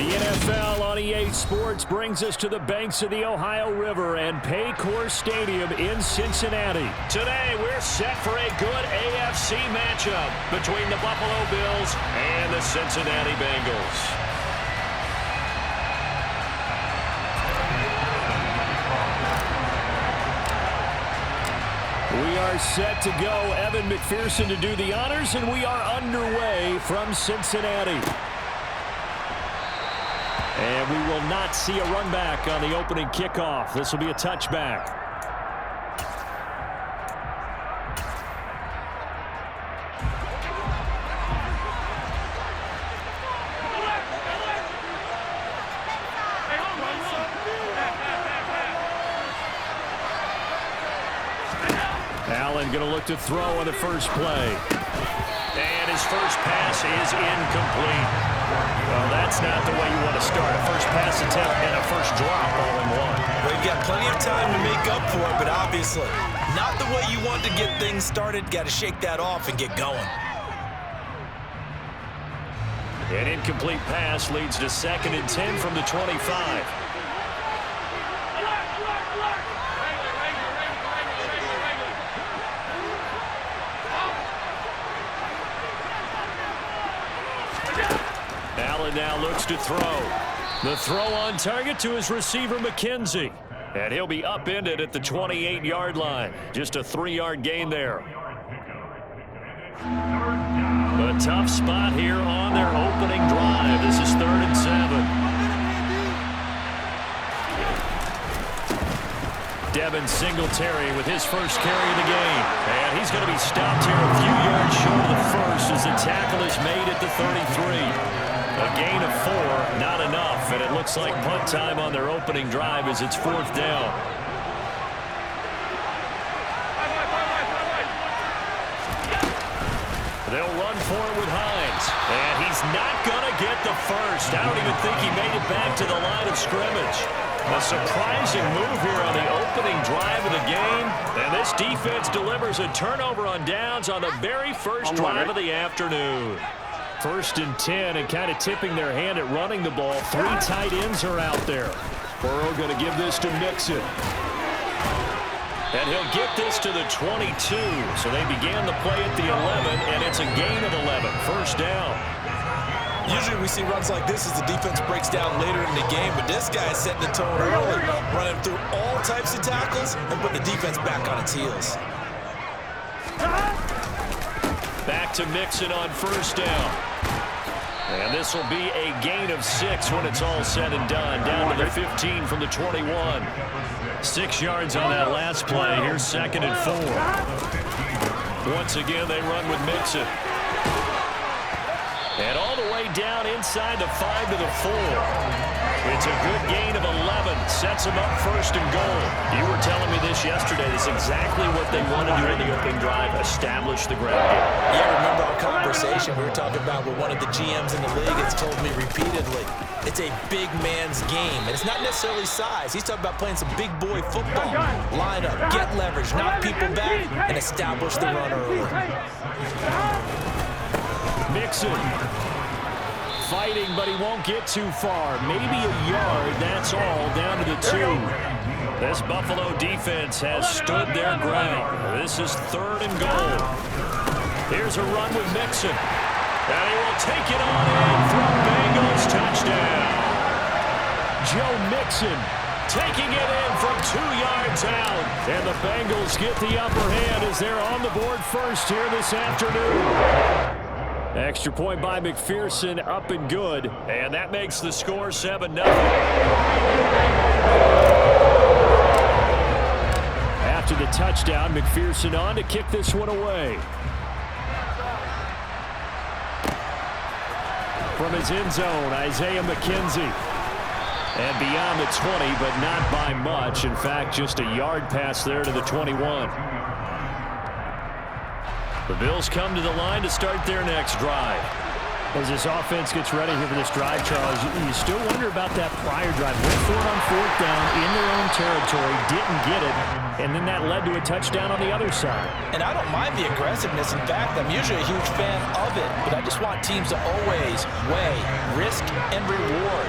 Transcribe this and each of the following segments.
The NFL on EA Sports brings us to the banks of the Ohio River and Paycor Stadium in Cincinnati. Today, we're set for a good AFC matchup between the Buffalo Bills and the Cincinnati Bengals. We are set to go. Evan McPherson to do the honors, and we are underway from Cincinnati. And we will not see a run back on the opening kickoff. This will be a touchback. Allen going to look to throw on the first play. And his first pass is incomplete. Well, that's not the way you want to start. A first pass attempt and a first drop all in one. They've got plenty of time to make up for it, but obviously not the way you want to get things started. Got to shake that off and get going. An incomplete pass leads to 2nd and 10 from the 25. Allen now looks to throw. The throw on target to his receiver, McKenzie. And he'll be upended at the 28-yard line. Just a 3-yard gain there. A tough spot here on their opening drive. This is 3rd and 7. Devin Singletary with his first carry of the game. And he's going to be stopped here a few yards short of the first as the tackle is made at the 33. A gain of 4, not enough, and it looks like punt time on their opening drive as it's 4th down. They'll run for it with Hines, and he's not going to get the first. I don't even think he made it back to the line of scrimmage. A surprising move here on the opening drive of the game, and this defense delivers a turnover on downs on the very first drive of the afternoon. 1st and 10, and kind of tipping their hand at running the ball. 3 tight ends are out there. Burrow going to give this to Mixon. And he'll get this to the 22. So they began the play at the 11, and it's a gain of 11. 1st down. Usually we see runs like this as the defense breaks down later in the game, but this guy is setting the tone early, running through all types of tackles and put the defense back on its heels. Back to Mixon on 1st down. And this will be a gain of 6 when it's all said and done. Down to the 15 from the 21. 6 yards on that last play. Here's 2nd and 4. Once again, they run with Mixon. And all the way down inside the 5 to the 4. It's a good gain of 11. Sets them up 1st and goal. You were telling me this yesterday. This is exactly what they want to do in the opening drive, establish the ground game. Yeah, remember our conversation we were talking about with one of the GMs in the league has told me repeatedly, it's a big man's game. And it's not necessarily size. He's talking about playing some big boy football. Line up, get leverage, knock people back, and establish the run early. Mixon. Fighting, but he won't get too far. Maybe a yard, that's all, down to the 2. This Buffalo defense has stood their ground. This is 3rd and goal. Here's a run with Mixon. And he will take it on in for a Bengals touchdown. Joe Mixon taking it in from 2 yards out. And the Bengals get the upper hand as they're on the board first here this afternoon. Extra point by McPherson, up and good. And that makes the score 7-0. After the touchdown, McPherson on to kick this one away. From his end zone, Isaiah McKenzie. And beyond the 20, but not by much. In fact, just a yard pass there to the 21. The Bills come to the line to start their next drive. As this offense gets ready here for this drive, Charles, you still wonder about that prior drive. Went for it on 4th down in their own territory, didn't get it, and then that led to a touchdown on the other side. And I don't mind the aggressiveness. In fact, I'm usually a huge fan of it, but I just want teams to always weigh risk and reward.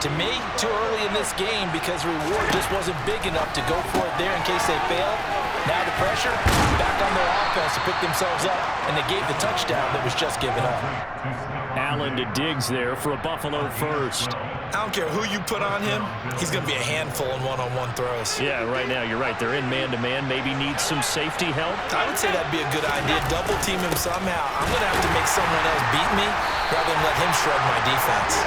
To me, too early in this game because the reward just wasn't big enough to go for it there in case they failed. Now the pressure, back on their offense to pick themselves up, and they gave the touchdown that was just given up. Allen to Diggs there for a Buffalo first. I don't care who you put on him, he's going to be a handful in one-on-one throws. Yeah, right now, you're right. They're in man-to-man. Maybe need some safety help. I would say that'd be a good idea. Double team him somehow. I'm going to have to make someone else beat me rather than let him shred my defense.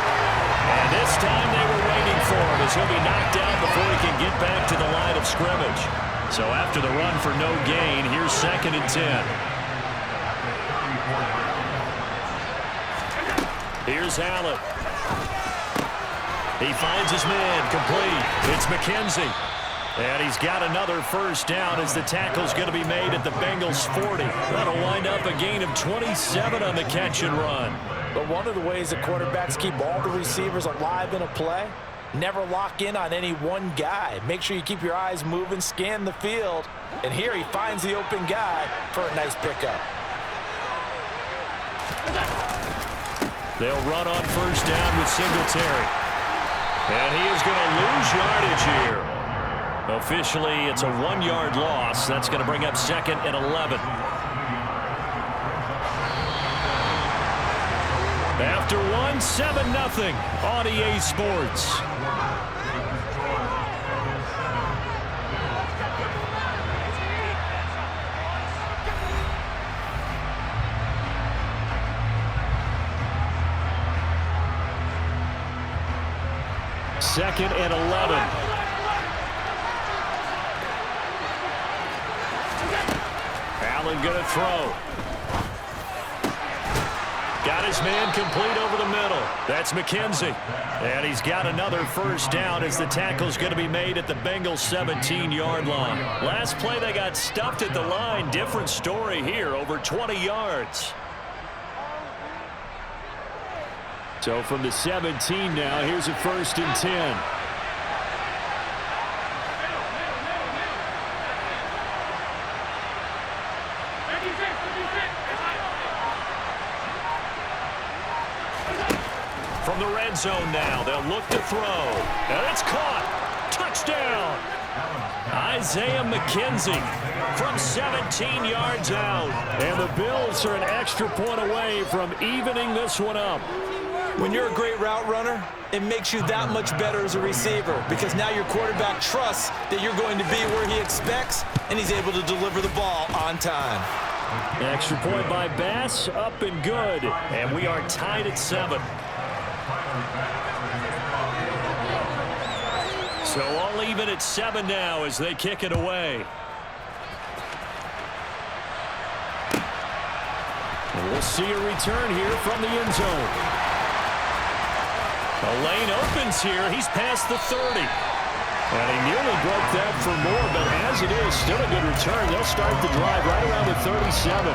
And this time they were waiting for him as he'll be knocked down before he can get back to the line of scrimmage. So after the run for no gain, here's 2nd and 10. Here's Allen. He finds his man complete. It's McKenzie. And he's got another first down as the tackle's going to be made at the Bengals 40. That'll wind up a gain of 27 on the catch and run. But one of the ways the quarterbacks keep all the receivers alive in a play, never lock in on any one guy. Make sure you keep your eyes moving, scan the field. And here he finds the open guy for a nice pickup. They'll run on first down with Singletary. And he is going to lose yardage here. Officially, it's a 1-yard loss. That's going to bring up 2nd and 11. After 7-0 on EA Sports. Second and 11. Allen going to throw. Got his man complete over the middle. That's McKenzie. And he's got another first down as the tackle's going to be made at the Bengals 17-yard line. Last play they got stuffed at the line. Different story here, over 20 yards. So from the 17 now, here's a 1st and 10. From the red zone now, they'll look to throw. And it's caught. Touchdown. Isaiah McKenzie from 17 yards out. And the Bills are an extra point away from evening this one up. When you're a great route runner, it makes you that much better as a receiver because now your quarterback trusts that you're going to be where he expects, and he's able to deliver the ball on time. Extra point by Bass, up and good. And we are tied at 7. So all even at 7 now as they kick it away. And we'll see a return here from the end zone. The lane opens here. He's past the 30. And he nearly broke that for more, but as it is, still a good return. They'll start the drive right around the 37.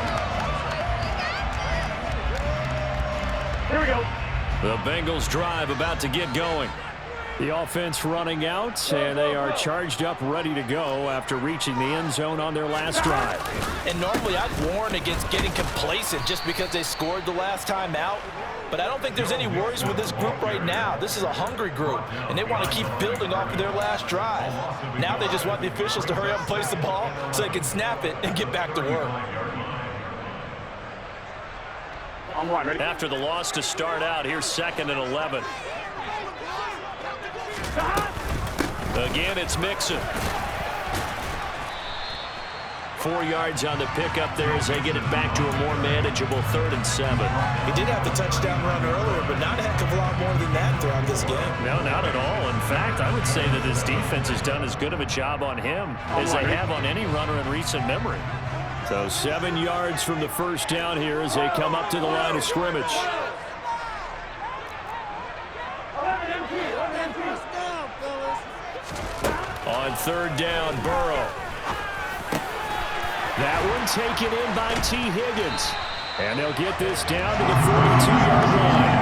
Here we go. The Bengals drive about to get going. The offense running out, and they are charged up, ready to go after reaching the end zone on their last drive. And normally I'd warn against getting complacent just because they scored the last time out. But I don't think there's any worries with this group right now. This is a hungry group, and they want to keep building off of their last drive. Now they just want the officials to hurry up and place the ball so they can snap it and get back to work. After the loss to start out, here's 2nd and 11. Again, it's Mixon. 4 yards on the pickup there as they get it back to a more manageable 3rd and 7. He did have the touchdown run earlier, but not a heck of a lot more than that throughout this game. No, not at all. In fact, I would say that this defense has done as good of a job on him as they have on any runner in recent memory. So 7 yards from the first down here as they come up to the line of scrimmage. On 3rd down, Burrow. That one taken in by T. Higgins. And they'll get this down to the 42-yard line.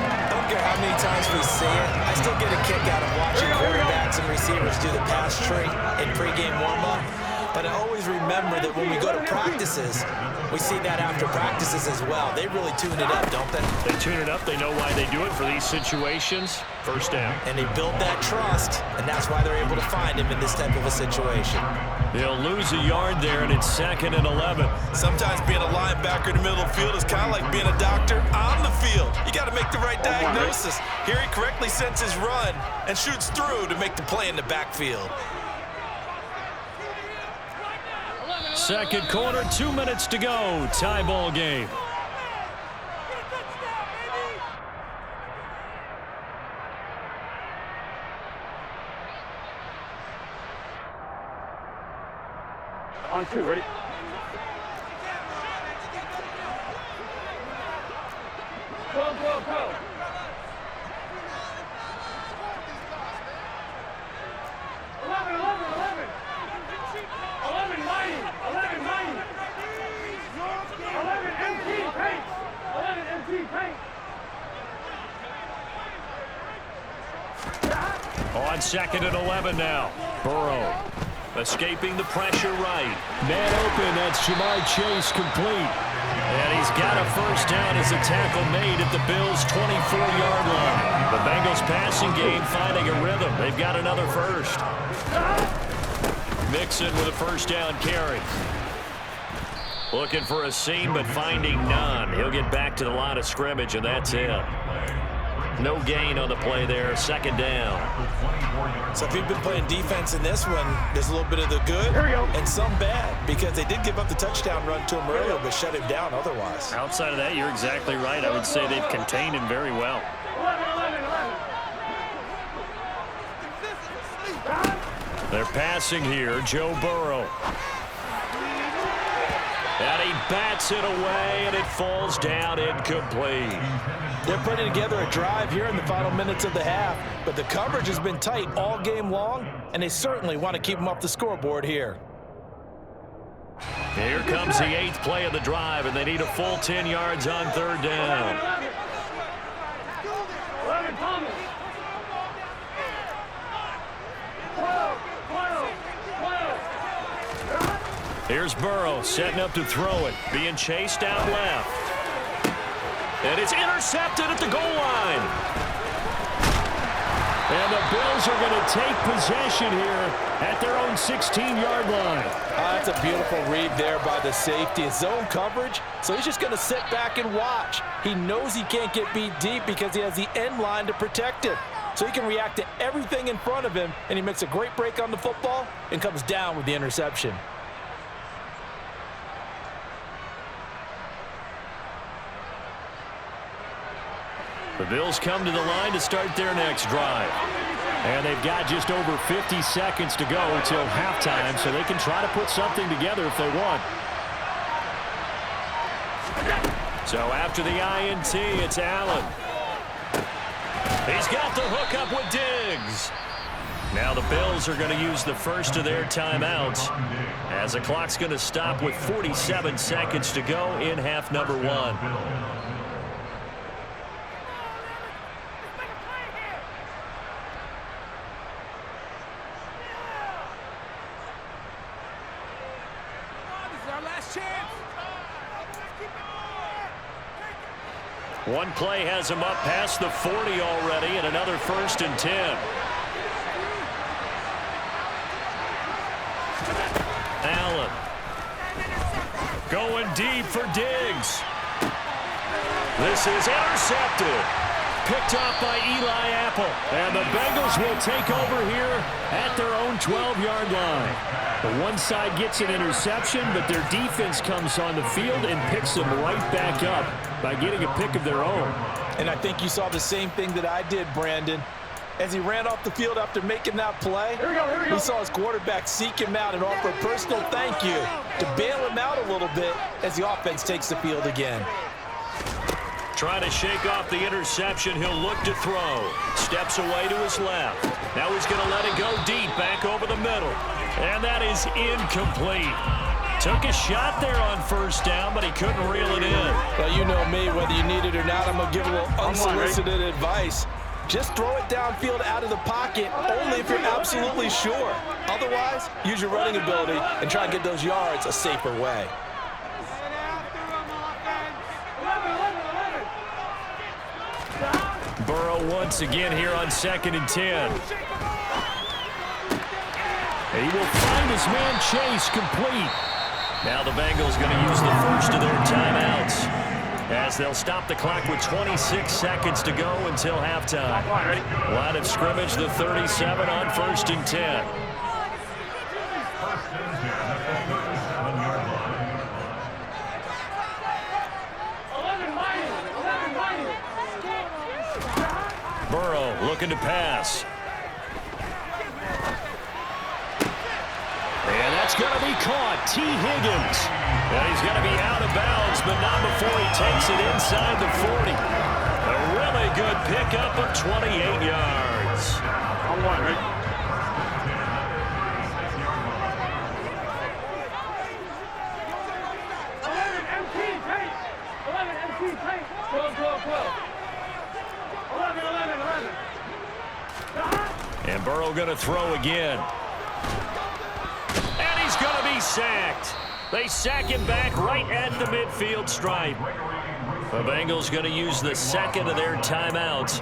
I don't care how many times we say it, I still get a kick out of watching quarterbacks and receivers do the pass tree in pregame warm-up. But I always remember that when we go to practices, we see that after practices as well. They really tune it up, don't they? They tune it up. They know why they do it for these situations. First down. And they build that trust, and that's why they're able to find him in this type of a situation. They'll lose a yard there, and it's 2nd and 11. Sometimes being a linebacker in the middle of the field is kind of like being a doctor on the field. You got to make the right diagnosis. Here he correctly sends his run and shoots through to make the play in the backfield. Second quarter, 2 minutes to go. Tie ball game. On 2, ready? Go. 11 empty paint. 11 empty paint. On 2nd and 11 now. Burrow escaping the pressure right. Man open, that's Ja'Marr Chase complete. And he's got a first down as a tackle made at the Bills' 24-yard line. The Bengals passing game finding a rhythm. They've got another first. Mixon with a first down carry. Looking for a seam, but finding none. He'll get back to the line of scrimmage, and that's it. No gain on the play there. 2nd down. So if you've been playing defense in this one, there's a little bit of the good and some bad, because they did give up the touchdown run to him earlier, but shut him down otherwise. Outside of that, you're exactly right. I would say they've contained him very well. 11. They're passing here. Joe Burrow. And he bats it away, and it falls down incomplete. They're putting together a drive here in the final minutes of the half, but the coverage has been tight all game long, and they certainly want to keep them off the scoreboard here. Here comes the 8th play of the drive, and they need a full 10 yards on 3rd down. 11 Thomas. 12. Here's Burrow setting up to throw it, being chased out left. And it's intercepted at the goal line. And the Bills are going to take possession here at their own 16-yard line. That's a beautiful read there by the safety. It's zone coverage, so he's just going to sit back and watch. He knows he can't get beat deep because he has the end line to protect it. So he can react to everything in front of him, and he makes a great break on the football and comes down with the interception. The Bills come to the line to start their next drive. And they've got just over 50 seconds to go until halftime, so they can try to put something together if they want. So after the INT, it's Allen. He's got the hook up with Diggs. Now the Bills are going to use the first of their timeouts as the clock's going to stop with 47 seconds to go in half number 1. One play has him up past the 40 already, and another 1st and 10. Allen going deep for Diggs. This is intercepted. Picked off by Eli Apple. And the Bengals will take over here at their own 12-yard line. The one side gets an interception, but their defense comes on the field and picks them right back up by getting a pick of their own. And I think you saw the same thing that I did, Brandon. As he ran off the field after making that play, we saw his quarterback seek him out and offer a personal thank you to bail him out a little bit as the offense takes the field again. Trying to shake off the interception. He'll look to throw. Steps away to his left. Now he's going to let it go deep back over the middle. And that is incomplete. Took a shot there on 1st down, but he couldn't reel it in. Well, you know me, whether you need it or not, I'm going to give a little unsolicited advice. Just throw it downfield out of the pocket only if you're absolutely sure. Otherwise, use your running ability and try and get those yards a safer way. Burrow once again here on 2nd and 10. And he will find his man Chase complete. Now the Bengals going to use the first of their timeouts as they'll stop the clock with 26 seconds to go until halftime. Line of scrimmage, the 37 on 1st and 10. Burrow looking to pass. And that's going to be caught. T. Higgins. And he's going to be out of bounds, but not before he takes it inside the 40. A really good pickup of 28 yards. On one, right? And Burrow going to throw again. And he's going to be sacked. They sack him back right at the midfield stripe. The Bengals going to use the second of their timeouts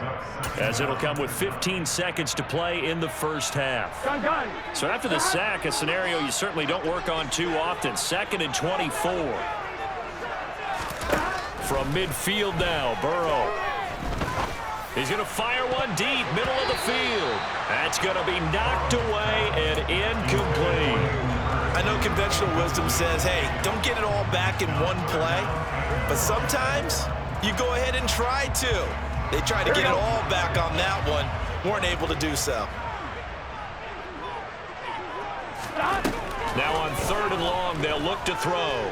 as it'll come with 15 seconds to play in the first half. So after the sack, a scenario you certainly don't work on too often. 2nd and 24. From midfield now, Burrow. He's going to fire one deep, middle of the field. That's going to be knocked away and incomplete. I know conventional wisdom says, hey, don't get it all back in one play. But sometimes you go ahead and try to. They tried to get it all back on that one. Weren't able to do so. Now on 3rd and long, they'll look to throw.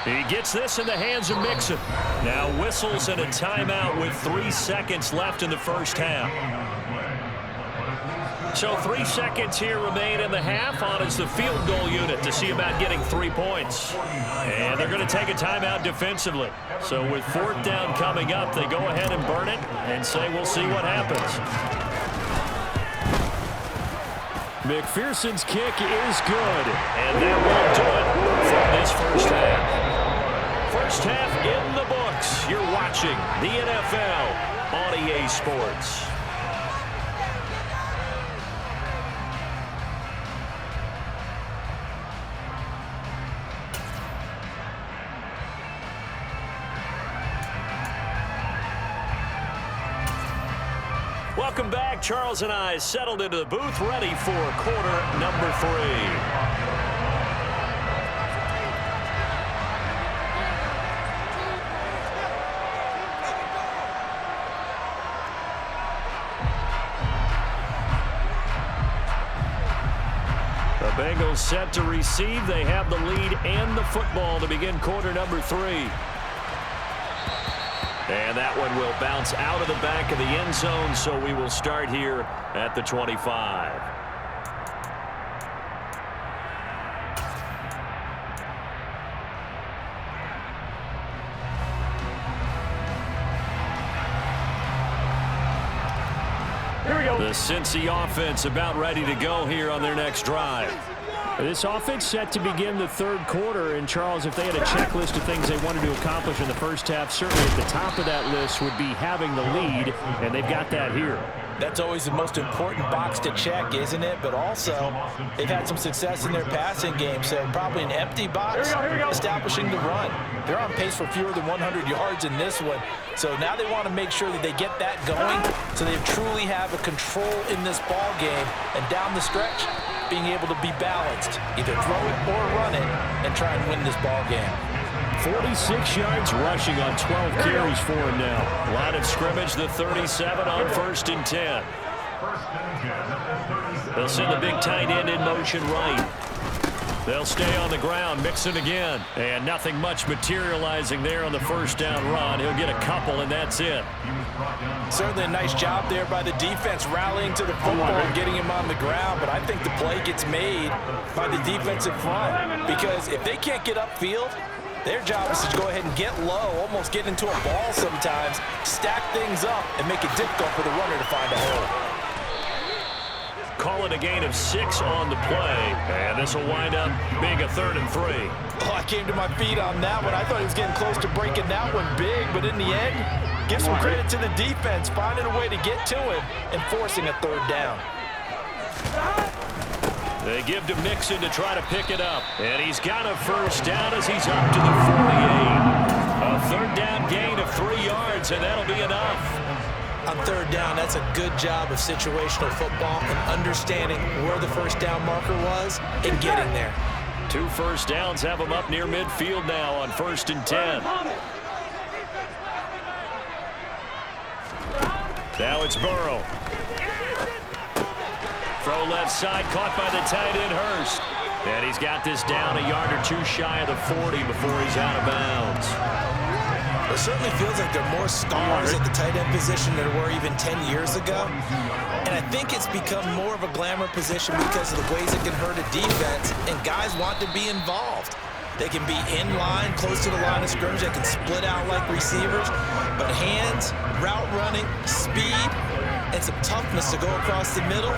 He gets this in the hands of Mixon. Now whistles and a timeout with 3 seconds left in the first half. So 3 seconds here remain in the half on as the field goal unit to see about getting 3 points. And they're going to take a timeout defensively. So with 4th down coming up, they go ahead and burn it and say we'll see what happens. McPherson's kick is good. And that will do it from this first half. First half in the books. You're watching the NFL on EA Sports. Welcome back. Charles and I settled into the booth, ready for quarter number 3. The Bengals set to receive. They have the lead and the football to begin quarter number 3. And that one will bounce out of the back of the end zone, so we will start here at the 25. Here we go. The Cincy offense about ready to go here on their next drive. This offense set to begin the 3rd quarter, and Charles, if they had a checklist of things they wanted to accomplish in the first half, certainly at the top of that list would be having the lead, and they've got that here. That's always the most important box to check, isn't it? But also, they've had some success in their passing game, so probably an empty box establishing the run. They're on pace for fewer than 100 yards in this one, so now they want to make sure that they get that going so they truly have a control in this ball game, and down the stretch, being able to be balanced, either throw it or run it, and try and win this ball game. 46 yards rushing on 12 carries for him now. Line of scrimmage, the 37 on 1st and 10. They'll send the big tight end in motion right. They'll stay on the ground, Mixon again. And nothing much materializing there on the first down run. He'll get a couple, and that's it. Certainly a nice job there by the defense rallying to the football and getting him on the ground, but I think the play gets made by the defensive front because if they can't get upfield, Their job is to go ahead and get low, almost get into a ball sometimes, stack things up, and make it difficult for the runner to find a hole. Call it a gain of 6 on the play, and this will wind up being a 3rd and 3. Oh, I came to my feet on that one. I thought he was getting close to breaking that one big, but in the end, give some credit to the defense, finding a way to get to him and forcing a 3rd down. They give to Mixon to try to pick it up, and he's got a 1st down as he's up to the 48. A 3rd down gain of 3 yards, and that'll be enough. On 3rd down, that's a good job of situational football and understanding where the 1st down marker was and getting there. 2 first downs have them up near midfield now on 1st and 10. Now it's Burrow. Throw left side, caught by the tight end Hurst. And he's got this down a yard or 2 shy of the 40 before he's out of bounds. It certainly feels like there are more stars at the tight end position than there were even 10 years ago. And I think it's become more of a glamour position because of the ways it can hurt a defense, and guys want to be involved. They can be in line, close to the line of scrimmage. They can split out like receivers. But hands, route running, speed, and some toughness to go across the middle,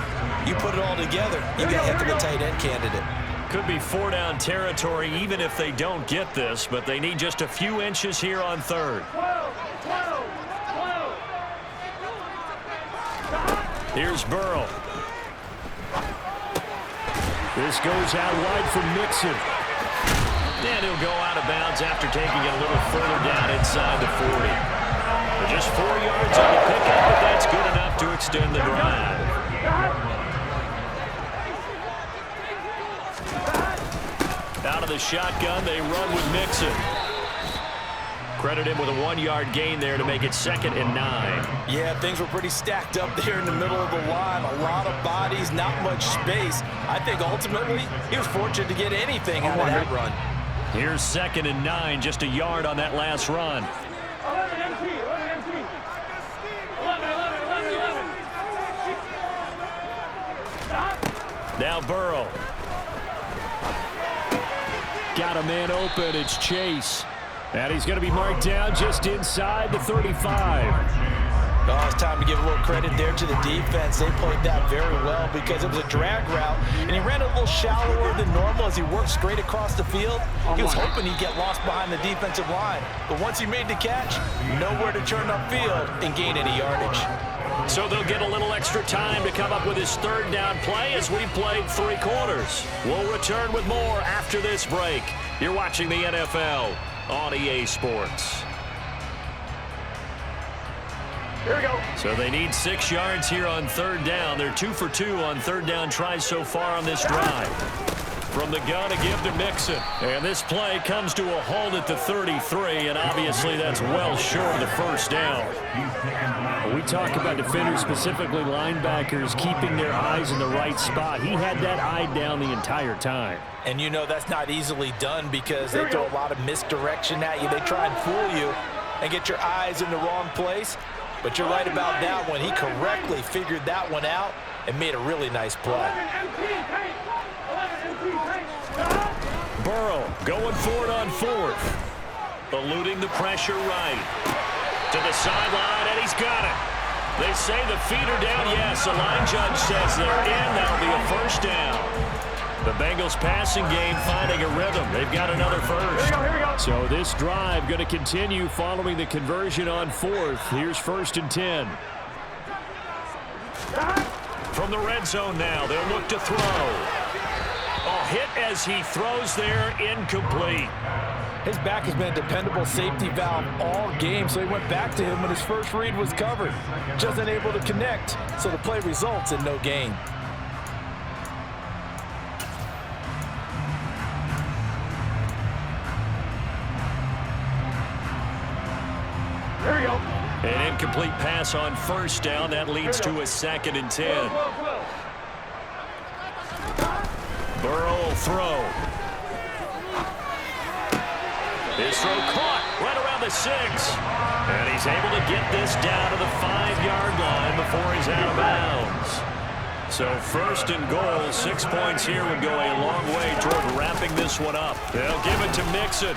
you put it all together, you got a heck of a tight end candidate. Could be 4-down territory even if they don't get this, but they need just a few inches here on 3rd. Here's Burrow. This goes out wide for Mixon. And he'll go out of bounds after taking it a little further down inside the 40. Just 4 yards on the pickup, but that's good enough to extend the drive. Out of the shotgun, they run with Mixon. Credit him with a 1-yard gain there to make it 2nd and 9. Yeah, things were pretty stacked up there in the middle of the line. A lot of bodies, not much space. I think ultimately he was fortunate to get anything out of that run. Here's 2nd and 9, just a yard on that last run. 11 MT. 11. Now Burrow. Got a man open. It's Chase. And he's going to be marked down just inside the 35. Oh, it's time to give a little credit there to the defense. They played that very well because it was a drag route, and he ran a little shallower than normal as he worked straight across the field. He was hoping he'd get lost behind the defensive line, but once he made the catch, nowhere to turn upfield and gain any yardage. So they'll get a little extra time to come up with his 3rd down play as we've played 3 quarters. We'll return with more after this break. You're watching the NFL on EA Sports. Here we go. So they need 6 yards here on 3rd down. They're 2 for 2 on 3rd down tries so far on this drive. From the gun, a give to Mixon. And this play comes to a halt at the 33, and obviously that's well short of the 1st down. We talk about defenders, specifically linebackers, keeping their eyes in the right spot. He had that eye down the entire time. And you know that's not easily done because they throw a lot of misdirection at you. They try and fool you and get your eyes in the wrong place. But you're right about that one. He correctly figured that one out and made a really nice play. Burrow going for it on 4th. Eluding the pressure right. To the sideline, and he's got it. They say the feet are down. Yes, the line judge says they're in. That'll be a 1st down. The Bengals passing game finding a rhythm. They've got another 1st. So this drive going to continue following the conversion on 4th. Here's 1st and 10. From the red zone now, they'll look to throw. A hit as he throws there, incomplete. His back has been a dependable safety valve all game, so he went back to him when his first read was covered. Just unable to connect, so the play results in no gain. There we go. An incomplete pass on 1st down. That leads to a 2nd and 10. Burrow will throw. His throw caught right around the 6. And he's able to get this down to the 5-yard line before he's out of bounds. So first and goal, 6 points here would go a long way toward wrapping this one up. They'll give it to Mixon.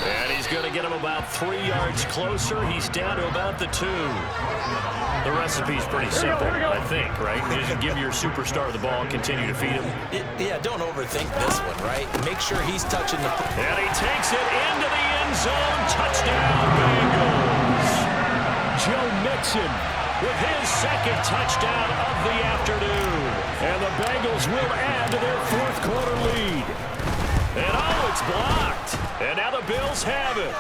And he's going to get him about 3 yards closer. He's down to about the 2. The recipe's pretty simple, I think, right? You just give your superstar the ball and continue to feed him. Yeah, don't overthink this one, right? Make sure he's touching the... And he takes it into the end zone. Touchdown, Bengals. Joe Mixon with his second touchdown of the afternoon. And the Bengals will add to their fourth-quarter lead. And it's blocked. And now the Bills have it.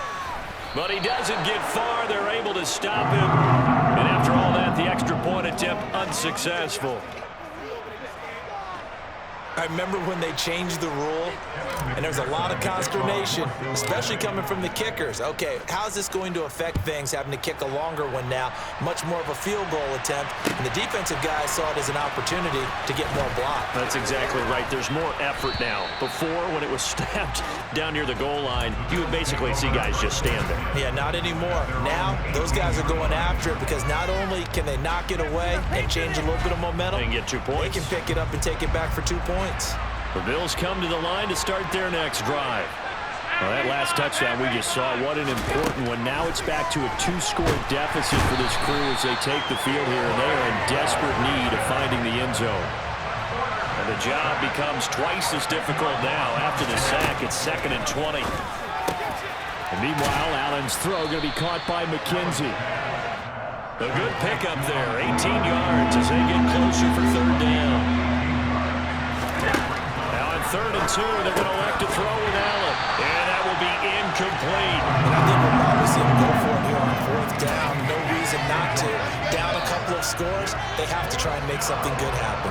But he doesn't get far. They're able to stop him. And after all that, the extra point attempt unsuccessful. I remember when they changed the rule, and there was a lot of consternation, especially coming from the kickers. Okay, how's this going to affect things, having to kick a longer one now, much more of a field goal attempt, and the defensive guys saw it as an opportunity to get more block. That's exactly right. There's more effort now. Before, when it was snapped down near the goal line, you would basically see guys just stand there. Yeah, not anymore. Now, those guys are going after it because not only can they knock it away and change a little bit of momentum, and get 2 points. They can pick it up and take it back for 2 points. The Bills come to the line to start their next drive. Well, that last touchdown we just saw, what an important one. Now it's back to a 2-score deficit for this crew as they take the field here, and they are in desperate need of finding the end zone. And the job becomes twice as difficult now after the sack. It's 2nd and 20. And meanwhile, Allen's throw going to be caught by McKenzie. A good pickup there, 18 yards as they get closer for 3rd down. 3rd and 2, they're going to elect to throw with Allen. And that will be incomplete. And I think we'll probably see him go for it here on 4th down. No reason not to. Down a couple of scores, they have to try and make something good happen.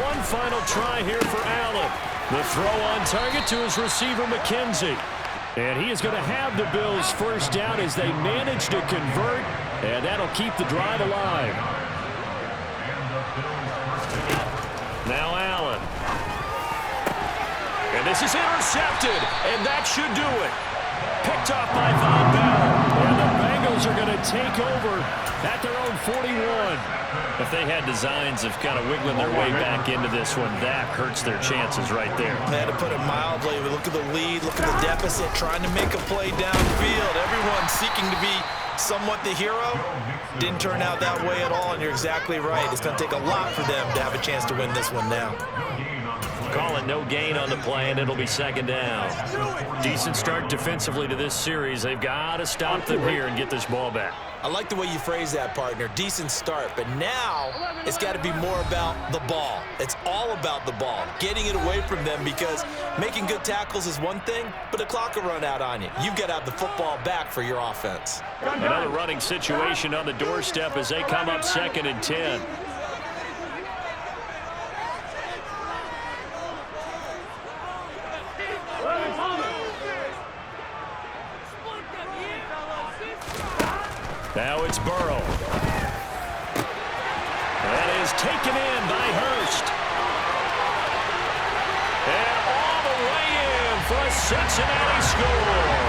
One final try here for Allen. The throw on target to his receiver, McKenzie. And he is going to have the Bills' first down as they manage to convert, and that'll keep the drive alive. Now Allen. And this is intercepted, and that should do it. Picked off by Von Bell. And the Bengals are going to take over at their own 41. If they had designs of kind of wiggling their way back into this one, that hurts their chances right there. They had to put it mildly. Look at the lead, look at the deficit, trying to make a play downfield. Everyone seeking to be somewhat the hero. Didn't turn out that way at all, and you're exactly right. It's going to take a lot for them to have a chance to win this one now. Call it no gain on the play, and it'll be 2nd down. Decent start defensively to this series. They've got to stop them here and get this ball back. I like the way you phrase that, partner. Decent start, but now it's got to be more about the ball. It's all about the ball, getting it away from them, because making good tackles is one thing, but the clock will run out on you. You've got to have the football back for your offense. Another running situation on the doorstep as they come up 2nd and 10. Now it's Burrow. That is taken in by Hurst. And all the way in for a Cincinnati score.